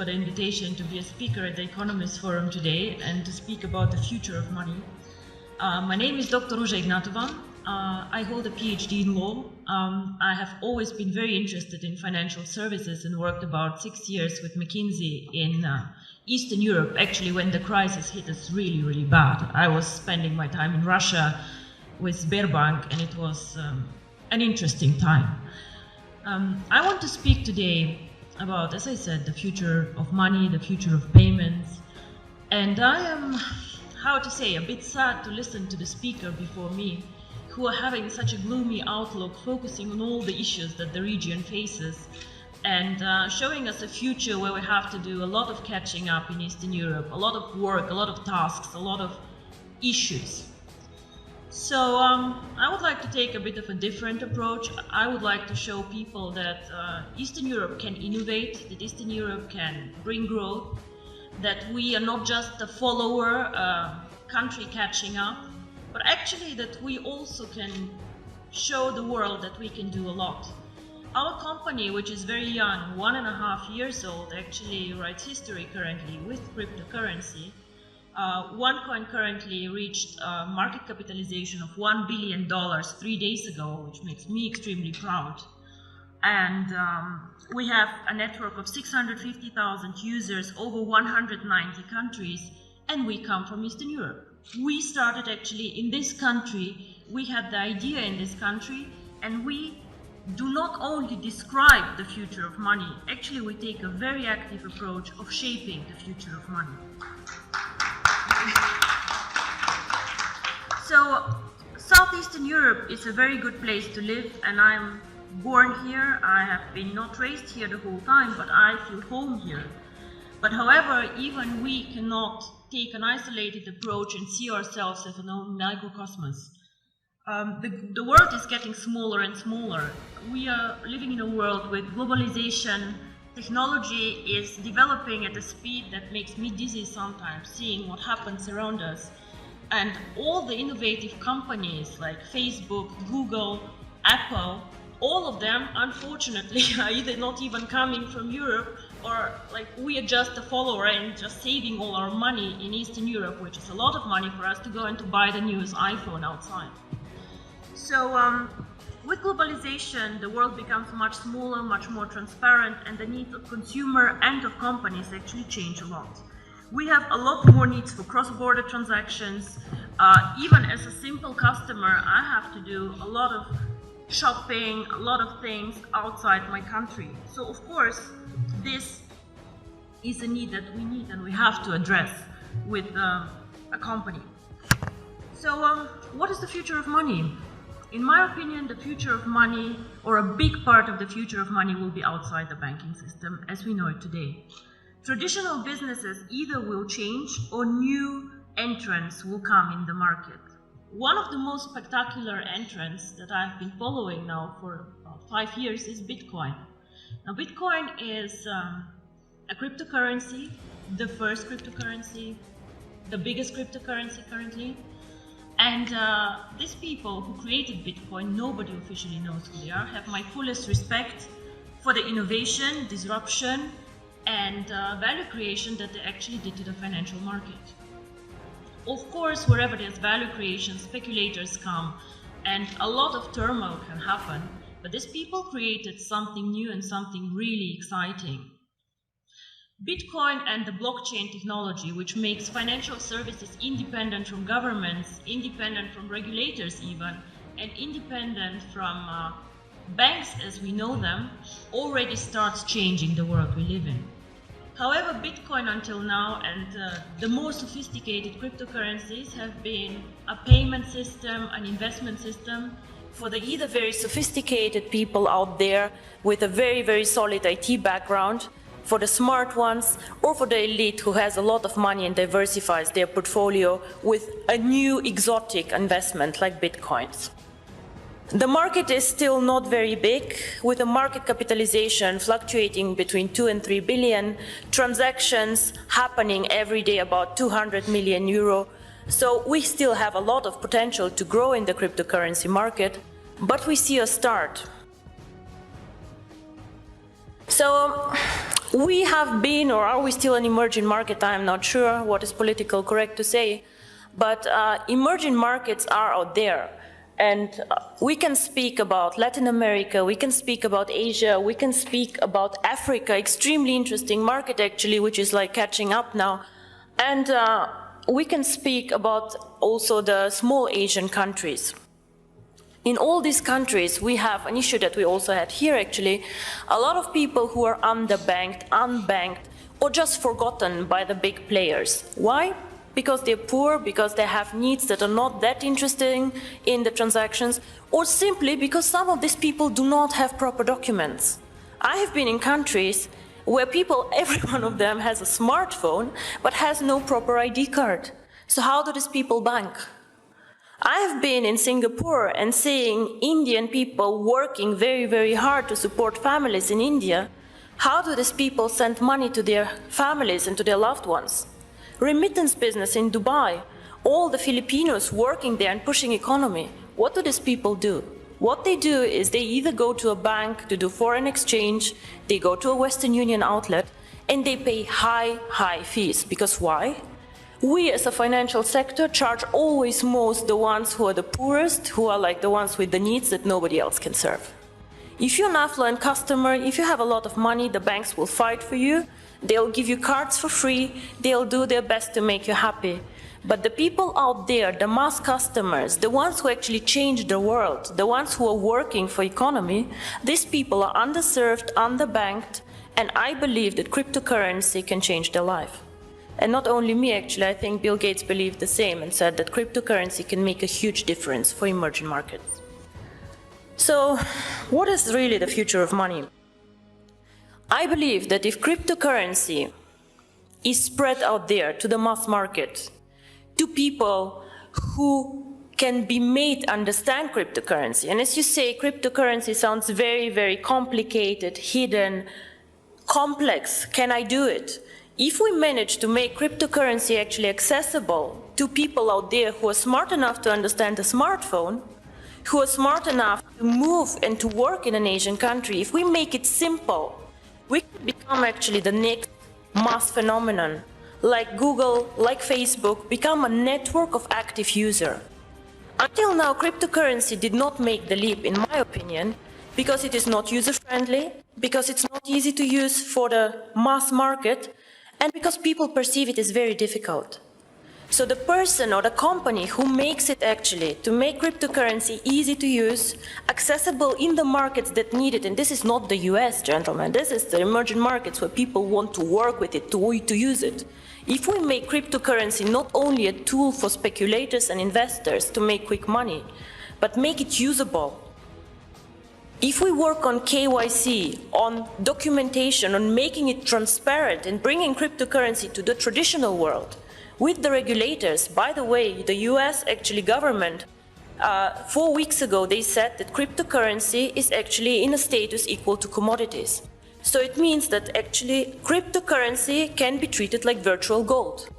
for the invitation to be a speaker at the Economist Forum today and to speak about the future of money. My name is Dr. Ruja Ignatova. I hold a PhD in law. I have always been very interested in financial services and worked about 6 years with McKinsey in Eastern Europe, actually when the crisis hit us really, really bad. I was spending my time in Russia with Sberbank, and it was an interesting time. I want to speak today about, as I said, the future of money, the future of payments, and I am, how to say, a bit sad to listen to the speaker before me, who are having such a gloomy outlook, focusing on all the issues that the region faces, and showing us a future where we have to do a lot of catching up in Eastern Europe, a lot of work, a lot of tasks, a lot of issues. So I would like to take a bit of a different approach. I would like to show people that Eastern Europe can innovate, that Eastern Europe can bring growth, that we are not just a follower country catching up, but actually that we also can show the world that we can do a lot. Our company, which is very young, 1.5 years old, actually writes history currently with cryptocurrency. OneCoin currently reached a market capitalization of $1 billion 3 days ago, which makes me extremely proud. And we have a network of 650,000 users over 190 countries, and we come from Eastern Europe. We started actually in this country, we had the idea in this country, and we do not only describe the future of money, actually we take a very active approach of shaping the future of money. So, Southeastern Europe is a very good place to live, and I'm born here. I have been not raised here the whole time, but I feel home here. But however, even we cannot take an isolated approach and see ourselves as an own microcosmos. The world is getting smaller and smaller. We are living in a world with globalization. Technology is developing at a speed that makes me dizzy sometimes, seeing what happens around us. And all the innovative companies like Facebook, Google, Apple, all of them, unfortunately, are either not even coming from Europe, or like we are just a follower and just saving all our money in Eastern Europe, which is a lot of money for us to go and to buy the newest iPhone outside. So with globalization, the world becomes much smaller, much more transparent, and the needs of consumer and of companies actually change a lot. We have a lot more needs for cross-border transactions. Even as a simple customer, I have to do a lot of shopping, a lot of things outside my country. So of course, this is a need that we need and we have to address with a company. So what is the future of money? In my opinion, the future of money, or a big part of the future of money, will be outside the banking system as we know it today. Traditional businesses either will change or new entrants will come in the market. One of the most spectacular entrants that I've been following now for about 5 years is Bitcoin. Now, Bitcoin is a cryptocurrency, the first cryptocurrency, the biggest cryptocurrency currently. And these people who created Bitcoin, nobody officially knows who they are, have my fullest respect for the innovation, disruption, and value creation that they actually did to the financial market. Of course, wherever there's value creation, speculators come, and a lot of turmoil can happen, but these people created something new and something really exciting. Bitcoin and the blockchain technology, which makes financial services independent from governments, independent from regulators even, and independent from banks as we know them, already starts changing the world we live in. However, Bitcoin until now and the more sophisticated cryptocurrencies have been a payment system, an investment system for the either very sophisticated people out there with a very, very solid IT background, for the smart ones, or for the elite who has a lot of money and diversifies their portfolio with a new exotic investment like Bitcoins. The market is still not very big, with a market capitalization fluctuating between 2 and 3 billion, transactions happening every day about 200 million euro. So we still have a lot of potential to grow in the cryptocurrency market, but we see a start. So We have been, or are we still an emerging market? I'm not sure what is politically correct to say, but emerging markets are out there. And we can speak about Latin America, we can speak about Asia, we can speak about Africa, extremely interesting market actually, which is like catching up now. And we can speak about also the small Asian countries. In all these countries, we have an issue that we also had here actually, a lot of people who are underbanked, unbanked, or just forgotten by the big players. Why? Because they're poor, because they have needs that are not that interesting in the transactions, or simply because some of these people do not have proper documents. I have been in countries where people, every one of them has a smartphone, but has no proper ID card. So how do these people bank? I have been in Singapore and seeing Indian people working very, very hard to support families in India. How do these people send money to their families and to their loved ones? Remittance business in Dubai, all the Filipinos working there and pushing economy. What do these people do? What they do is they either go to a bank to do foreign exchange, they go to a Western Union outlet, and they pay high fees. Because why? We as a financial sector charge always most the ones who are the poorest, who are like the ones with the needs that nobody else can serve. If you're an affluent customer, if you have a lot of money, the banks will fight for you, they'll give you cards for free, they'll do their best to make you happy. But the people out there, the mass customers, the ones who actually change the world, the ones who are working for economy, these people are underserved, underbanked, and I believe that cryptocurrency can change their life. And not only me, actually, I think Bill Gates believed the same and said that cryptocurrency can make a huge difference for emerging markets. So, what is really the future of money? I believe that if cryptocurrency is spread out there to the mass market, to people who can be made understand cryptocurrency, and as you say, cryptocurrency sounds very, very complicated, hidden, complex. Can I do it? If we manage to make cryptocurrency actually accessible to people out there who are smart enough to understand a smartphone, who are smart enough to move and to work in an Asian country, if we make it simple, we can become actually the next mass phenomenon, like Google, like Facebook, become a network of active users. Until now, cryptocurrency did not make the leap, in my opinion, because it is not user-friendly, because it's not easy to use for the mass market, and because people perceive it as very difficult. So the person or the company who makes it actually to make cryptocurrency easy to use, accessible in the markets that need it, and this is not the US, gentlemen, this is the emerging markets where people want to work with it, to use it. If we make cryptocurrency not only a tool for speculators and investors to make quick money, but make it usable, if we work on KYC, on documentation, on making it transparent and bringing cryptocurrency to the traditional world, with the regulators, by the way, the US actually government, 4 weeks ago, they said that cryptocurrency is actually in a status equal to commodities. So it means that actually cryptocurrency can be treated like virtual gold.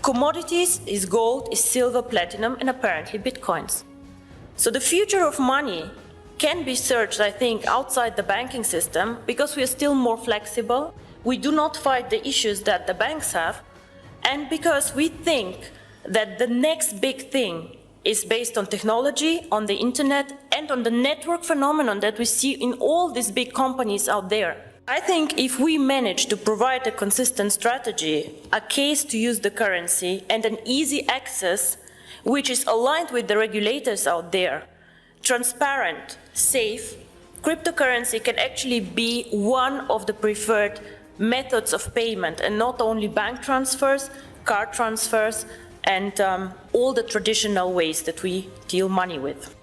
Commodities is gold, is silver, platinum, and apparently bitcoins. So the future of money can be searched, I think, outside the banking system because we are still more flexible. We do not fight the issues that the banks have, and because we think that the next big thing is based on technology, on the internet, and on the network phenomenon that we see in all these big companies out there. I think if we manage to provide a consistent strategy, a case to use the currency, and an easy access, which is aligned with the regulators out there, transparent, safe, cryptocurrency can actually be one of the preferred methods of payment, and not only bank transfers, card transfers, and all the traditional ways that we deal money with.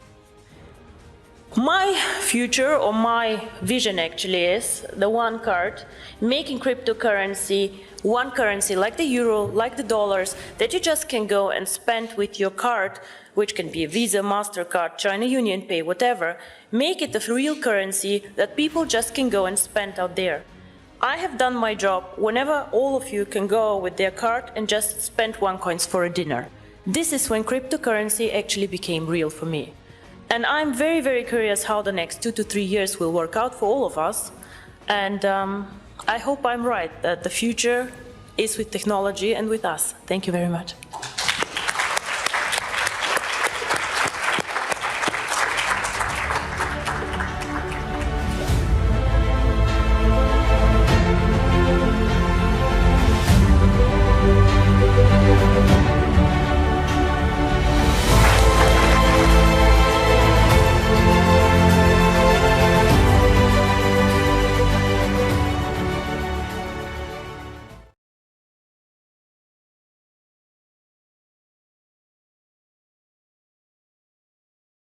My future, or my vision actually, is the one card, making cryptocurrency one currency like the euro, like the dollars, that you just can go and spend with your card, which can be a Visa, MasterCard, China Union Pay, whatever. Make it a real currency that people just can go and spend out there. I have done my job whenever all of you can go with their card and just spend $1 for a dinner. This is when cryptocurrency actually became real for me. And I'm very, very curious how the next 2 to 3 years will work out for all of us. And I hope I'm right, that the future is with technology and with us. Thank you very much.